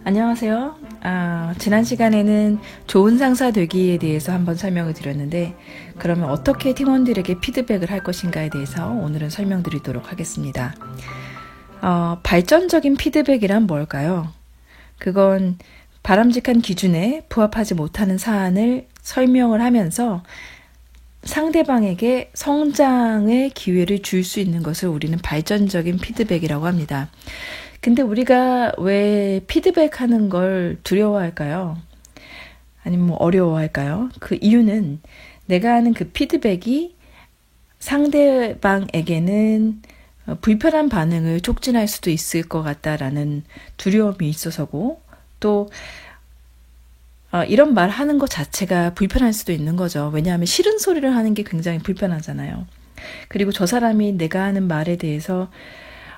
안녕하세요. 지난 시간에는 좋은 상사 되기에 대해서 한번 설명을 드렸는데, 그러면 어떻게 팀원들에게 피드백을 할 것인가에 대해서 오늘은 설명드리도록 하겠습니다. 발전적인 피드백이란 뭘까요? 그건 바람직한 기준에 부합하지 못하는 사안을 설명을 하면서 상대방에게 성장의 기회를 줄 수 있는 것을 우리는 발전적인 피드백이라고 합니다. 근데 우리가 왜 피드백하는 걸 두려워할까요? 아니면 어려워할까요? 그 이유는 내가 하는 그 피드백이 상대방에게는 불편한 반응을 촉진할 수도 있을 것 같다라는 두려움이 있어서고, 또 이런 말 하는 것 자체가 불편할 수도 있는 거죠. 왜냐하면 싫은 소리를 하는 게 굉장히 불편하잖아요. 그리고 저 사람이 내가 하는 말에 대해서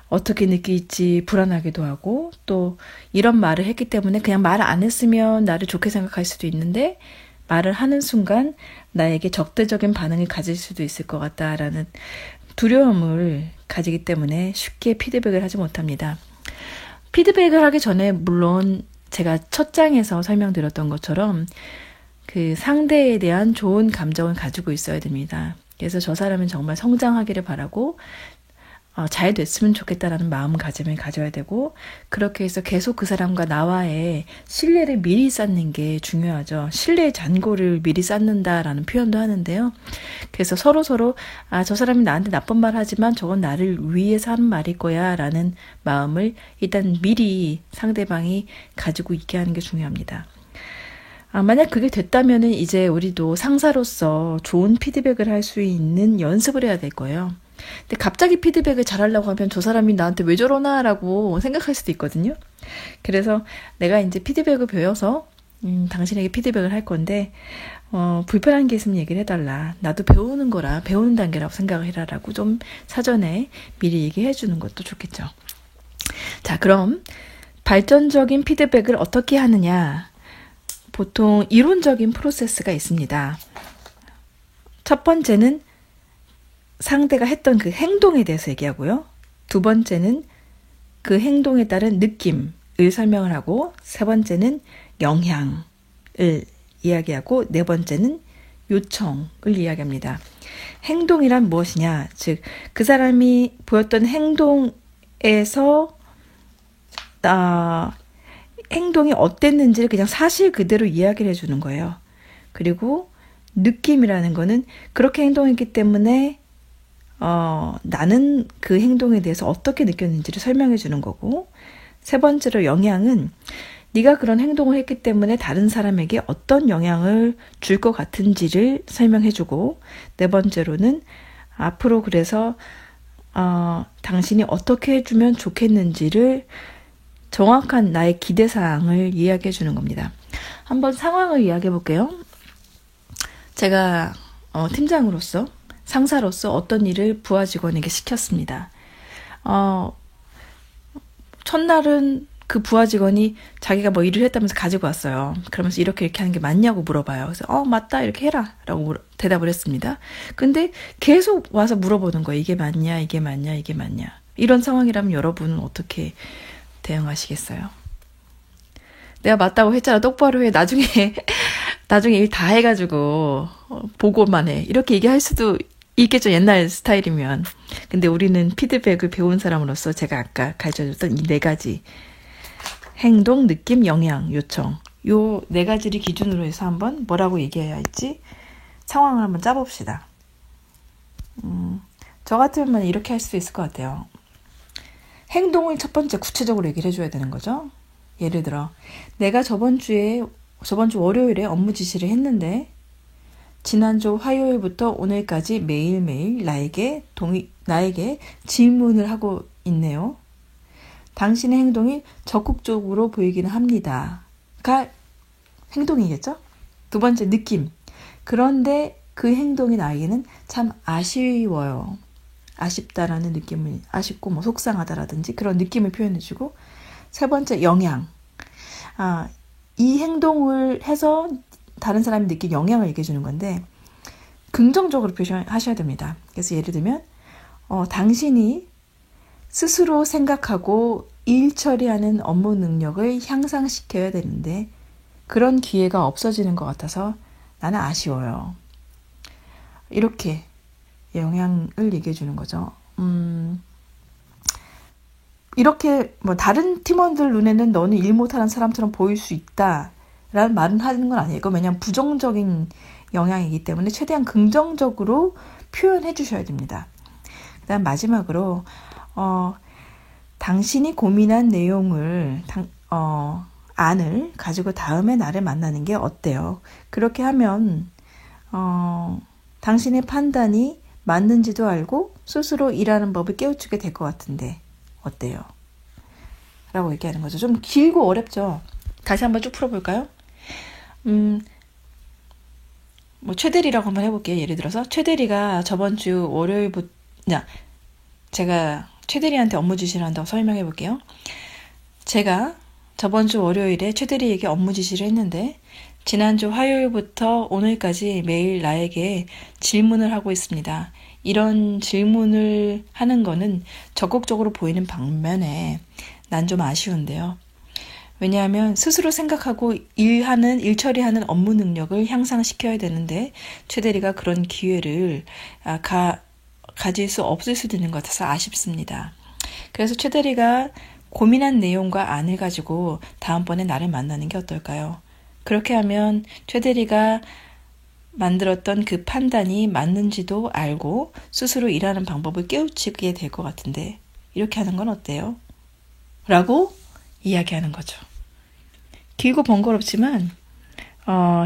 어떻게 느낄지 불안하기도 하고, 또 이런 말을 했기 때문에 그냥 말 안 했으면 나를 좋게 생각할 수도 있는데 말을 하는 순간 나에게 적대적인 반응을 가질 수도 있을 것 같다라는 두려움을 가지기 때문에 쉽게 피드백을 하지 못합니다. 피드백을 하기 전에 물론 제가 첫 장에서 설명드렸던 것처럼 그 상대에 대한 좋은 감정을 가지고 있어야 됩니다. 그래서 저 사람은 정말 성장하기를 바라고 잘 됐으면 좋겠다라는 마음가짐을 가져야 되고, 그렇게 해서 계속 그 사람과 나와의 신뢰를 미리 쌓는 게 중요하죠. 신뢰의 잔고를 미리 쌓는다라는 표현도 하는데요. 그래서 서로 저 사람이 나한테 나쁜 말 하지만 저건 나를 위해서 하는 말일 거야 라는 마음을 일단 미리 상대방이 가지고 있게 하는 게 중요합니다. 만약 그게 됐다면은 이제 우리도 상사로서 좋은 피드백을 할 수 있는 연습을 해야 될 거예요. 근데 갑자기 피드백을 잘하려고 하면 저 사람이 나한테 왜 저러나 라고 생각할 수도 있거든요. 그래서 내가 이제 피드백을 배워서 당신에게 피드백을 할 건데 불편한 게 있으면 얘기를 해달라. 나도 배우는 거라, 배우는 단계라고 생각을 해라라고 좀 사전에 미리 얘기해 주는 것도 좋겠죠. 자, 그럼 발전적인 피드백을 어떻게 하느냐. 보통 이론적인 프로세스가 있습니다. 첫 번째는 상대가 했던 그 행동에 대해서 얘기하고요. 두 번째는 그 행동에 따른 느낌을 설명을 하고, 세 번째는 영향을 이야기하고, 네 번째는 요청을 이야기합니다. 행동이란 무엇이냐? 즉, 그 사람이 보였던 행동에서 행동이 어땠는지를 그냥 사실 그대로 이야기를 해주는 거예요. 그리고 느낌이라는 거는 그렇게 행동했기 때문에 나는 그 행동에 대해서 어떻게 느꼈는지를 설명해 주는 거고, 세 번째로 영향은 네가 그런 행동을 했기 때문에 다른 사람에게 어떤 영향을 줄 것 같은지를 설명해 주고, 네 번째로는 앞으로 그래서 당신이 어떻게 해주면 좋겠는지를 정확한 나의 기대사항을 이야기해 주는 겁니다. 한번 상황을 이야기해 볼게요. 제가 팀장으로서, 상사로서 어떤 일을 부하 직원에게 시켰습니다. 첫날은 그 부하 직원이 자기가 뭐 일을 했다면서 가지고 왔어요. 그러면서 이렇게 하는 게 맞냐고 물어봐요. 그래서 맞다, 이렇게 해라 라고 대답을 했습니다. 근데 계속 와서 물어보는 거예요. 이게 맞냐, 이게 맞냐, 이게 맞냐. 이런 상황이라면 여러분은 어떻게 대응하시겠어요? 내가 맞다고 했잖아, 똑바로 해. 나중에 일 다 해가지고 보고만 해. 이렇게 얘기할 수도 있겠죠, 옛날 스타일이면. 근데 우리는 피드백을 배운 사람으로서 제가 아까 가르쳐줬던 이 네 가지, 행동, 느낌, 영향, 요청, 요 네 가지를 기준으로 해서 한번 뭐라고 얘기해야 할지 상황을 한번 짜봅시다. 저 같으면 이렇게 할 수도 있을 것 같아요. 행동을 첫 번째 구체적으로 얘기를 해줘야 되는 거죠. 예를 들어 내가 저번 주 월요일에 업무 지시를 했는데, 지난주 화요일부터 오늘까지 매일매일 나에게 질문을 하고 있네요. 당신의 행동이 적극적으로 보이기는 합니다.가 행동이겠죠? 두 번째, 느낌. 그런데 그 행동이 나에게는 참 아쉬워요. 아쉽다라는 느낌을, 아쉽고 뭐 속상하다라든지 그런 느낌을 표현해주고, 세 번째, 영향. 이 행동을 해서 다른 사람이 느낀 영향을 얘기해주는 건데 긍정적으로 표현하셔야 됩니다. 그래서 예를 들면 당신이 스스로 생각하고 일 처리하는 업무 능력을 향상시켜야 되는데 그런 기회가 없어지는 것 같아서 나는 아쉬워요. 이렇게 영향을 얘기해 주는 거죠. 이렇게 뭐 다른 팀원들 눈에는 너는 일 못하는 사람처럼 보일 수 있다라는 말은 하는 건 아니에요. 왜냐하면 부정적인 영향이기 때문에 최대한 긍정적으로 표현해 주셔야 됩니다. 그다음 마지막으로 당신이 고민한 내용을 안을 가지고 다음에 나를 만나는 게 어때요? 그렇게 하면 당신의 판단이 맞는지도 알고 스스로 일하는 법을 깨우치게 될 것 같은데 어때요? 라고 얘기하는 거죠. 좀 길고 어렵죠. 다시 한번 쭉 풀어볼까요? 뭐 최대리라고 한번 해볼게요. 예를 들어서 최대리가 저번 주 월요일부터 제가 최대리한테 업무 지시를 한다고 설명해 볼게요. 제가 저번 주 월요일에 최대리에게 업무 지시를 했는데 지난주 화요일부터 오늘까지 매일 나에게 질문을 하고 있습니다. 이런 질문을 하는 거는 적극적으로 보이는 반면에 난 좀 아쉬운데요. 왜냐하면 스스로 생각하고 일 처리하는 업무 능력을 향상시켜야 되는데 최대리가 그런 기회를 가질 수 없을 수도 있는 것 같아서 아쉽습니다. 그래서 최대리가 고민한 내용과 안을 가지고 다음번에 나를 만나는 게 어떨까요? 그렇게 하면 최대리가 만들었던 그 판단이 맞는지도 알고 스스로 일하는 방법을 깨우치게 될 것 같은데 이렇게 하는 건 어때요? 라고 이야기하는 거죠. 길고 번거롭지만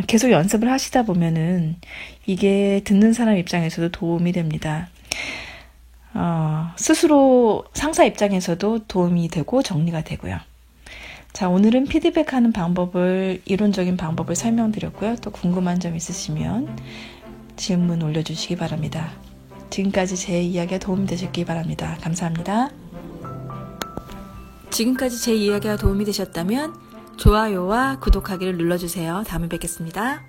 계속 연습을 하시다 보면은 이게 듣는 사람 입장에서도 도움이 됩니다. 스스로 상사 입장에서도 도움이 되고 정리가 되고요. 자, 오늘은 피드백하는 이론적인 방법을 설명드렸고요. 또 궁금한 점 있으시면 질문 올려주시기 바랍니다. 지금까지 제 이야기가 도움이 되셨기 바랍니다. 감사합니다. 지금까지 제 이야기가 도움이 되셨다면 좋아요와 구독하기를 눌러주세요. 다음에 뵙겠습니다.